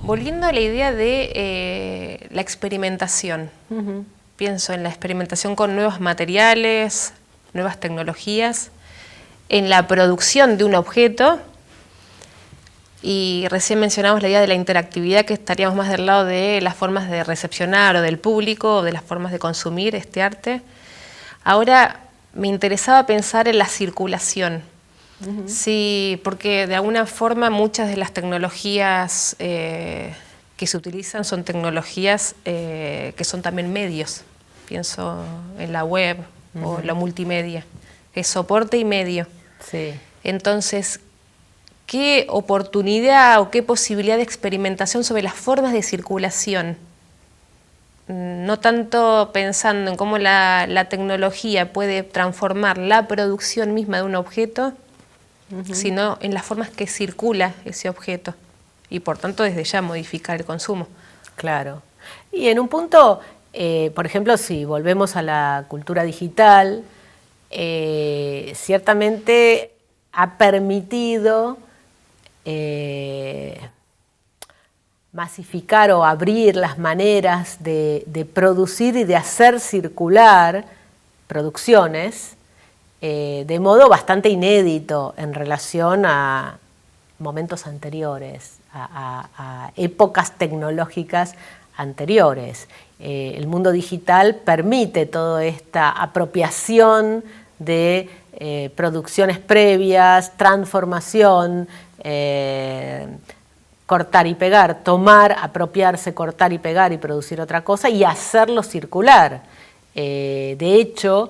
volviendo a la idea de la experimentación. Pienso en la experimentación con nuevos materiales, nuevas tecnologías, en la producción de un objeto, y recién mencionamos la idea de la interactividad, que estaríamos más del lado de las formas de recepcionar o del público o de las formas de consumir este arte. Ahora me interesaba pensar en la circulación. Sí, porque de alguna forma muchas de las tecnologías que se utilizan son tecnologías que son también medios. Pienso en la web o la multimedia, que es soporte y medio. Sí. Entonces, ¿qué oportunidad o qué posibilidad de experimentación sobre las formas de circulación? No tanto pensando en cómo la tecnología puede transformar la producción misma de un objeto, sino en las formas que circula ese objeto y por tanto desde ya modificar el consumo. Claro. Y en un punto, por ejemplo, si volvemos a la cultura digital, ciertamente ha permitido masificar o abrir las maneras de producir y de hacer circular producciones de modo bastante inédito en relación a momentos anteriores, a épocas tecnológicas anteriores. El mundo digital permite toda esta apropiación de producciones previas, transformación, cortar y pegar, tomar, apropiarse, cortar y pegar y producir otra cosa y hacerlo circular. De hecho,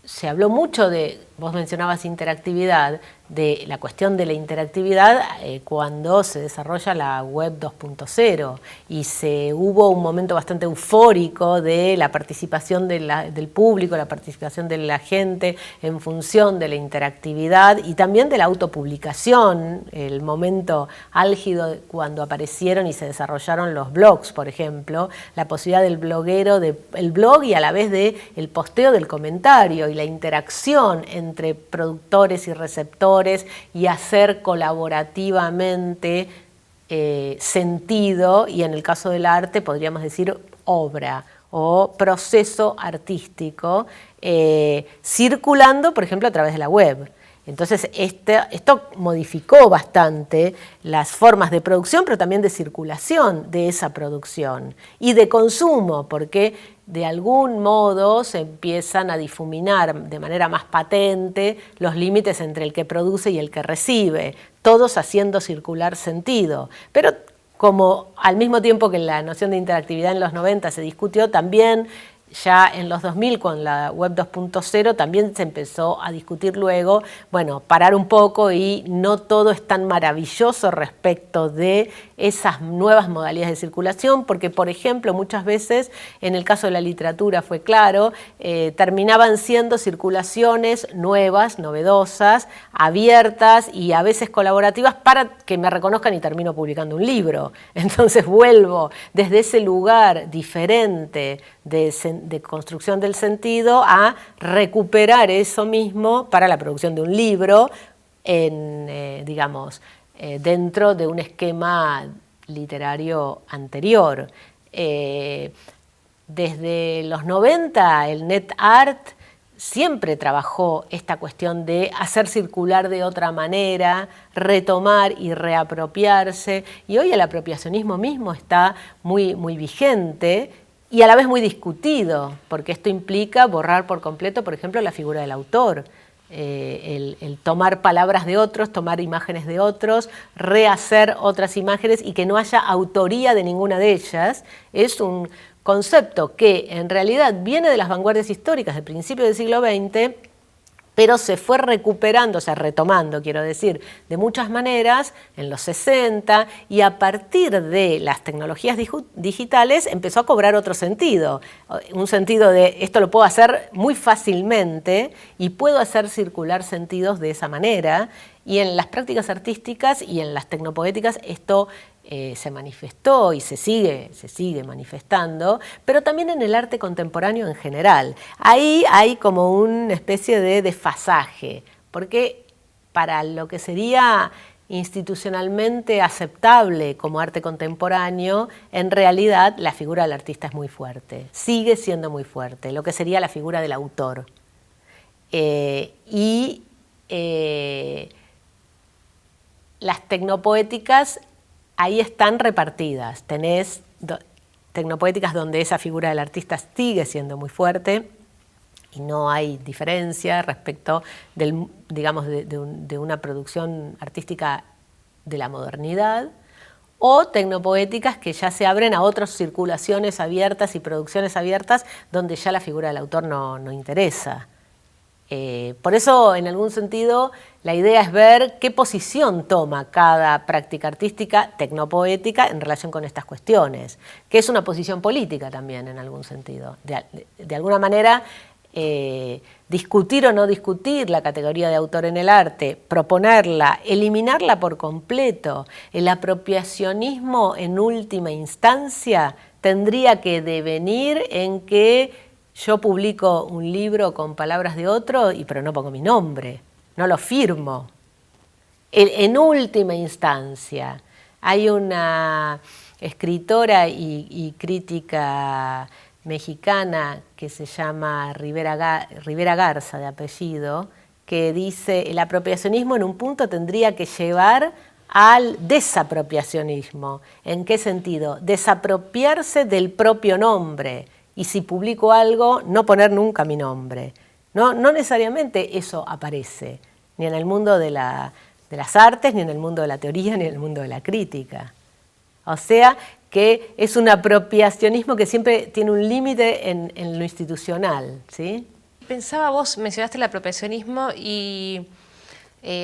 se habló mucho de, vos mencionabas interactividad, de la cuestión de la interactividad cuando se desarrolla la web 2.0 y hubo un momento bastante eufórico de la participación del público, la participación de la gente en función de la interactividad y también de la autopublicación, el momento álgido cuando aparecieron y se desarrollaron los blogs, por ejemplo, la posibilidad del bloguero, el blog y a la vez el posteo del comentario y la interacción entre productores y receptores y hacer colaborativamente sentido, y en el caso del arte podríamos decir obra o proceso artístico, circulando, por ejemplo, a través de la web. Entonces, esto modificó bastante las formas de producción, pero también de circulación de esa producción y de consumo, porque de algún modo se empiezan a difuminar de manera más patente los límites entre el que produce y el que recibe, todos haciendo circular sentido. Pero como al mismo tiempo que la noción de interactividad en los 90 se discutió, también ya en los 2000 con la web 2.0 también se empezó a discutir luego, bueno, parar un poco y no todo es tan maravilloso respecto de esas nuevas modalidades de circulación, porque por ejemplo muchas veces en el caso de la literatura fue claro, terminaban siendo circulaciones nuevas, novedosas, abiertas y a veces colaborativas para que me reconozcan y termino publicando un libro. Entonces vuelvo desde ese lugar diferente de construcción del sentido a recuperar eso mismo para la producción de un libro dentro de un esquema literario anterior. Desde los 90 el net art siempre trabajó esta cuestión de hacer circular de otra manera, retomar y reapropiarse, y hoy el apropiacionismo mismo está muy, muy vigente y a la vez muy discutido, porque esto implica borrar por completo, por ejemplo, la figura del autor. El tomar palabras de otros, tomar imágenes de otros, rehacer otras imágenes y que no haya autoría de ninguna de ellas, es un concepto que en realidad viene de las vanguardias históricas del principio del siglo XX, pero se fue recuperando, o sea, retomando, quiero decir, de muchas maneras en los 60, y a partir de las tecnologías digitales empezó a cobrar otro sentido, un sentido de esto lo puedo hacer muy fácilmente y puedo hacer circular sentidos de esa manera, y en las prácticas artísticas y en las tecnopoéticas esto se manifestó y se sigue manifestando, pero también en el arte contemporáneo en general. Ahí hay como una especie de desfasaje, porque para lo que sería institucionalmente aceptable como arte contemporáneo, en realidad la figura del artista es muy fuerte, sigue siendo muy fuerte, lo que sería la figura del autor. Las tecnopoéticas ahí están repartidas. Tenés tecnopoéticas donde esa figura del artista sigue siendo muy fuerte y no hay diferencia respecto de una producción artística de la modernidad, o tecnopoéticas que ya se abren a otras circulaciones abiertas y producciones abiertas donde ya la figura del autor no interesa. Por eso, en algún sentido, la idea es ver qué posición toma cada práctica artística tecnopoética en relación con estas cuestiones, que es una posición política también, en algún sentido. De alguna manera, discutir o no discutir la categoría de autor en el arte, proponerla, eliminarla por completo, el apropiacionismo en última instancia tendría que devenir en que yo publico un libro con palabras de otro, pero no pongo mi nombre, no lo firmo. En última instancia, hay una escritora y crítica mexicana que se llama Rivera Garza, de apellido, que dice: el apropiacionismo en un punto tendría que llevar al desapropiacionismo. ¿En qué sentido? Desapropiarse del propio nombre. Y si publico algo, no poner nunca mi nombre. No necesariamente eso aparece, ni en el mundo de las artes, ni en el mundo de la teoría, ni en el mundo de la crítica. O sea que es un apropiacionismo que siempre tiene un límite en lo institucional, ¿sí? Pensaba, vos mencionaste el apropiacionismo y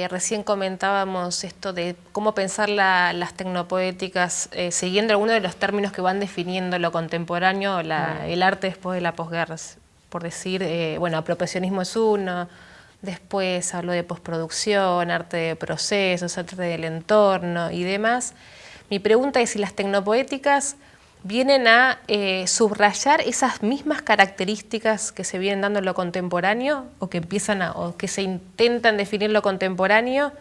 recién comentábamos esto de cómo pensar las tecnopoéticas siguiendo algunos de los términos que van definiendo lo contemporáneo, el arte después de la posguerra, por decir, apropiacionismo es uno, después habló de postproducción, arte de procesos, arte del entorno y demás. Mi pregunta es si las tecnopoéticas vienen a subrayar esas mismas características que se vienen dando en lo contemporáneo o que se intentan definir lo contemporáneo,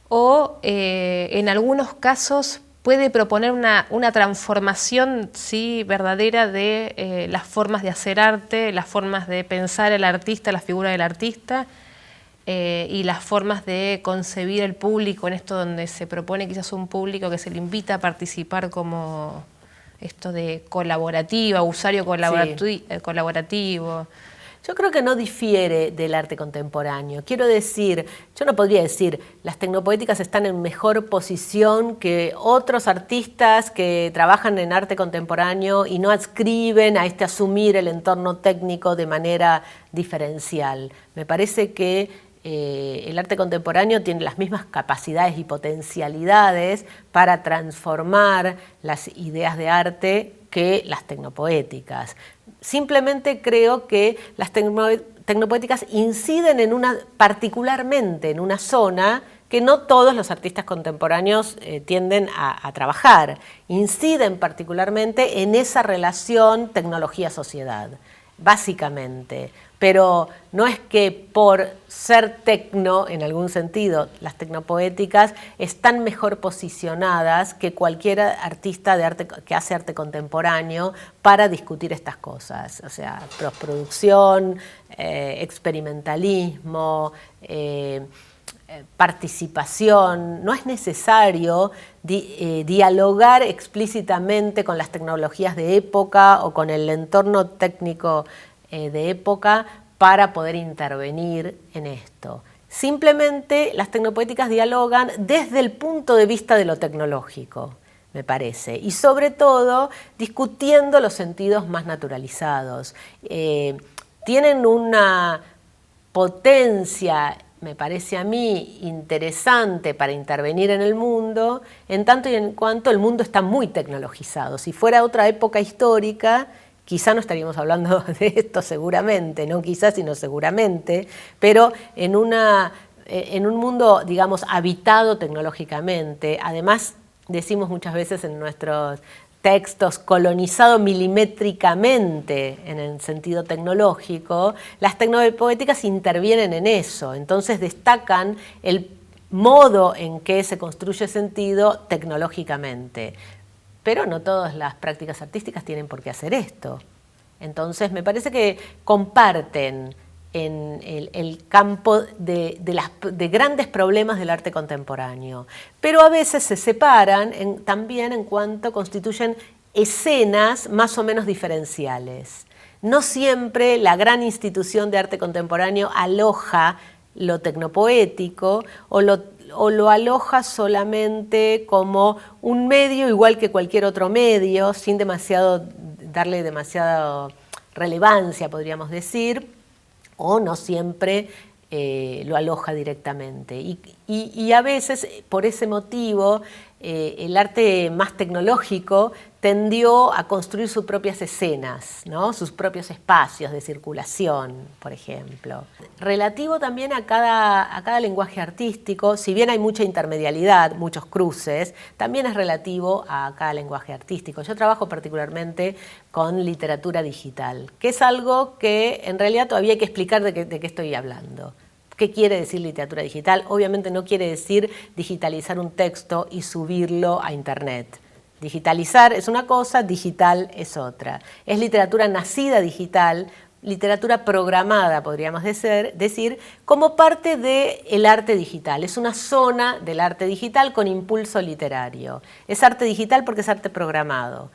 o en algunos casos puede proponer una transformación, sí, verdadera de las formas de hacer arte, las formas de pensar el artista, la figura del artista, y las formas de concebir el público, en esto donde se propone quizás un público que se le invita a participar como esto de colaborativa, usuario colaborativo. Yo creo que no difiere del arte contemporáneo. Quiero decir, yo no podría decir las tecnopoéticas están en mejor posición que otros artistas que trabajan en arte contemporáneo y no adscriben a asumir el entorno técnico de manera diferencial. Me parece que el arte contemporáneo tiene las mismas capacidades y potencialidades para transformar las ideas de arte que las tecnopoéticas. Simplemente creo que las tecnopoéticas inciden particularmente en una zona que no todos los artistas contemporáneos tienden a trabajar. Inciden particularmente en esa relación tecnología-sociedad, básicamente. Pero no es que por ser tecno, en algún sentido, las tecnopoéticas están mejor posicionadas que cualquier artista de arte que hace arte contemporáneo para discutir estas cosas. O sea, postproducción, experimentalismo, participación. No es necesario dialogar explícitamente con las tecnologías de época o con el entorno técnico de época para poder intervenir en esto. Simplemente las tecnopoéticas dialogan desde el punto de vista de lo tecnológico, me parece, y sobre todo discutiendo los sentidos más naturalizados. Tienen una potencia, me parece a mí, interesante para intervenir en el mundo, en tanto y en cuanto el mundo está muy tecnologizado. Si fuera otra época histórica, quizá no estaríamos hablando de esto seguramente, no quizás, sino seguramente, pero en un mundo, digamos, habitado tecnológicamente, además decimos muchas veces en nuestros textos, colonizado milimétricamente en el sentido tecnológico, las tecnopoéticas intervienen en eso, entonces destacan modo en que se construye sentido tecnológicamente. Pero no todas las prácticas artísticas tienen por qué hacer esto. Entonces me parece que comparten en el campo de grandes problemas del arte contemporáneo, pero a veces se separan también en cuanto constituyen escenas más o menos diferenciales. No siempre la gran institución de arte contemporáneo aloja lo tecnopoético o lo aloja solamente como un medio igual que cualquier otro medio, sin darle demasiada relevancia, podríamos decir, o no siempre lo aloja directamente. Y a veces, por ese motivo, el arte más tecnológico tendió a construir sus propias escenas, ¿no? Sus propios espacios de circulación, por ejemplo. Relativo también a cada lenguaje artístico, si bien hay mucha intermedialidad, muchos cruces, también es relativo a cada lenguaje artístico. Yo trabajo particularmente con literatura digital, que es algo que en realidad todavía hay que explicar de qué estoy hablando. ¿Qué quiere decir literatura digital? Obviamente no quiere decir digitalizar un texto y subirlo a Internet. Digitalizar es una cosa, digital es otra. Es literatura nacida digital, literatura programada, podríamos decir, como parte del arte digital. Es una zona del arte digital con impulso literario. Es arte digital porque es arte programado.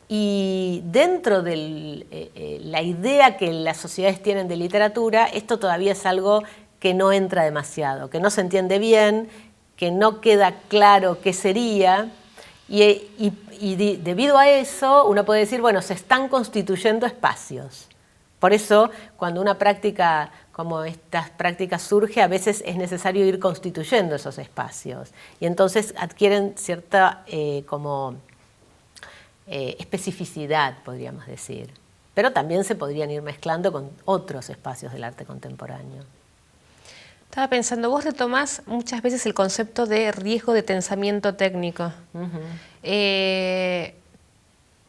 Y dentro de la idea que las sociedades tienen de literatura, esto todavía es algo que no entra demasiado, que no se entiende bien, que no queda claro qué sería, y debido a eso uno puede decir, bueno, se están constituyendo espacios. Por eso, cuando una práctica como estas prácticas surge, a veces es necesario ir constituyendo esos espacios, y entonces adquieren cierta especificidad, podríamos decir. Pero también se podrían ir mezclando con otros espacios del arte contemporáneo. Estaba pensando, vos retomás muchas veces el concepto de riesgo de tensamiento técnico, que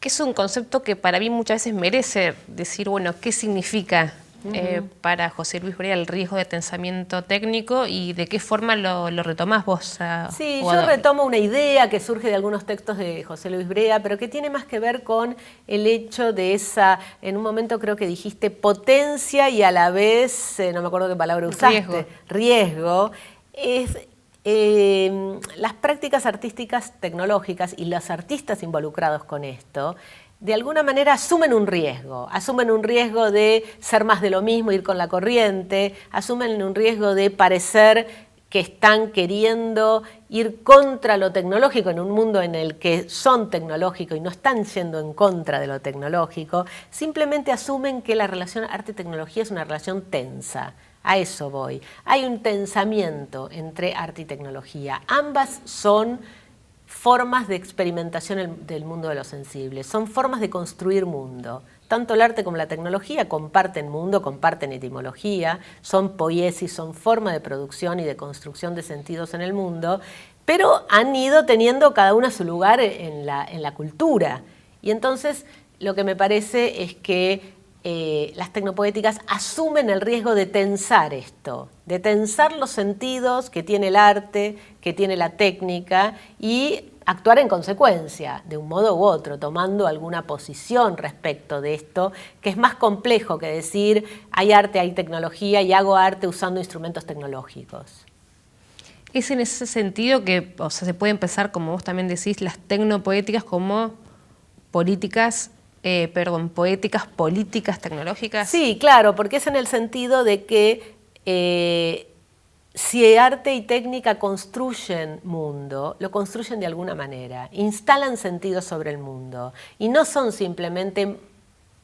es un concepto que para mí muchas veces merece decir, bueno, ¿qué significa para José Luis Brea el riesgo de tensamiento técnico y de qué forma lo retomás vos? Sí, yo retomo una idea que surge de algunos textos de José Luis Brea, pero que tiene más que ver con el hecho de esa, en un momento creo que dijiste potencia y a la vez, no me acuerdo qué palabra usaste, riesgo. Las prácticas artísticas tecnológicas y los artistas involucrados con esto, de alguna manera asumen un riesgo de ser más de lo mismo, ir con la corriente, asumen un riesgo de parecer que están queriendo ir contra lo tecnológico en un mundo en el que son tecnológicos y no están yendo en contra de lo tecnológico, simplemente asumen que la relación arte-tecnología es una relación tensa. A eso voy. Hay un tensamiento entre arte y tecnología. Ambas son formas de experimentación del mundo de lo sensible, son formas de construir mundo. Tanto el arte como la tecnología comparten mundo, comparten etimología, son poiesis, son forma de producción y de construcción de sentidos en el mundo, pero han ido teniendo cada una su lugar en la cultura. Y entonces lo que me parece es que las tecnopoéticas asumen el riesgo de tensar esto, de tensar los sentidos que tiene el arte, que tiene la técnica y actuar en consecuencia, de un modo u otro, tomando alguna posición respecto de esto, que es más complejo que decir hay arte, hay tecnología y hago arte usando instrumentos tecnológicos. Es en ese sentido que, o sea, se puede empezar, como vos también decís, las tecnopoéticas como poéticas políticas tecnológicas. Sí, claro, porque es en el sentido de que si arte y técnica construyen mundo, lo construyen de alguna manera, instalan sentido sobre el mundo y no son simplemente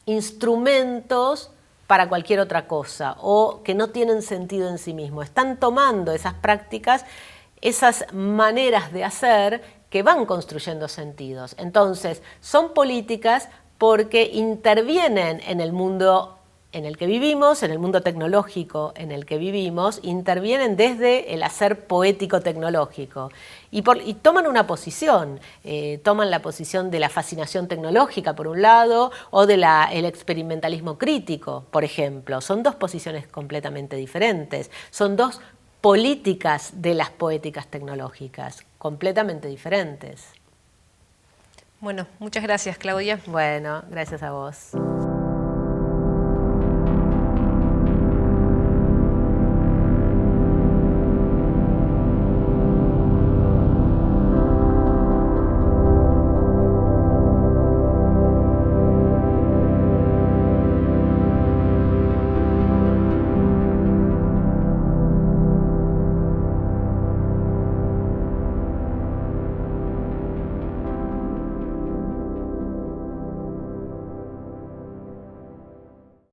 instrumentos para cualquier otra cosa o que no tienen sentido en sí mismos. Están tomando esas prácticas, esas maneras de hacer que van construyendo sentidos. Entonces, son políticas porque intervienen en el mundo en el que vivimos, en el mundo tecnológico en el que vivimos, intervienen desde el hacer poético-tecnológico y toman una posición, toman la posición de la fascinación tecnológica por un lado o del experimentalismo crítico, por ejemplo. Son dos posiciones completamente diferentes, son dos políticas de las poéticas tecnológicas, completamente diferentes. Bueno, muchas gracias, Claudia. Bueno, gracias a vos.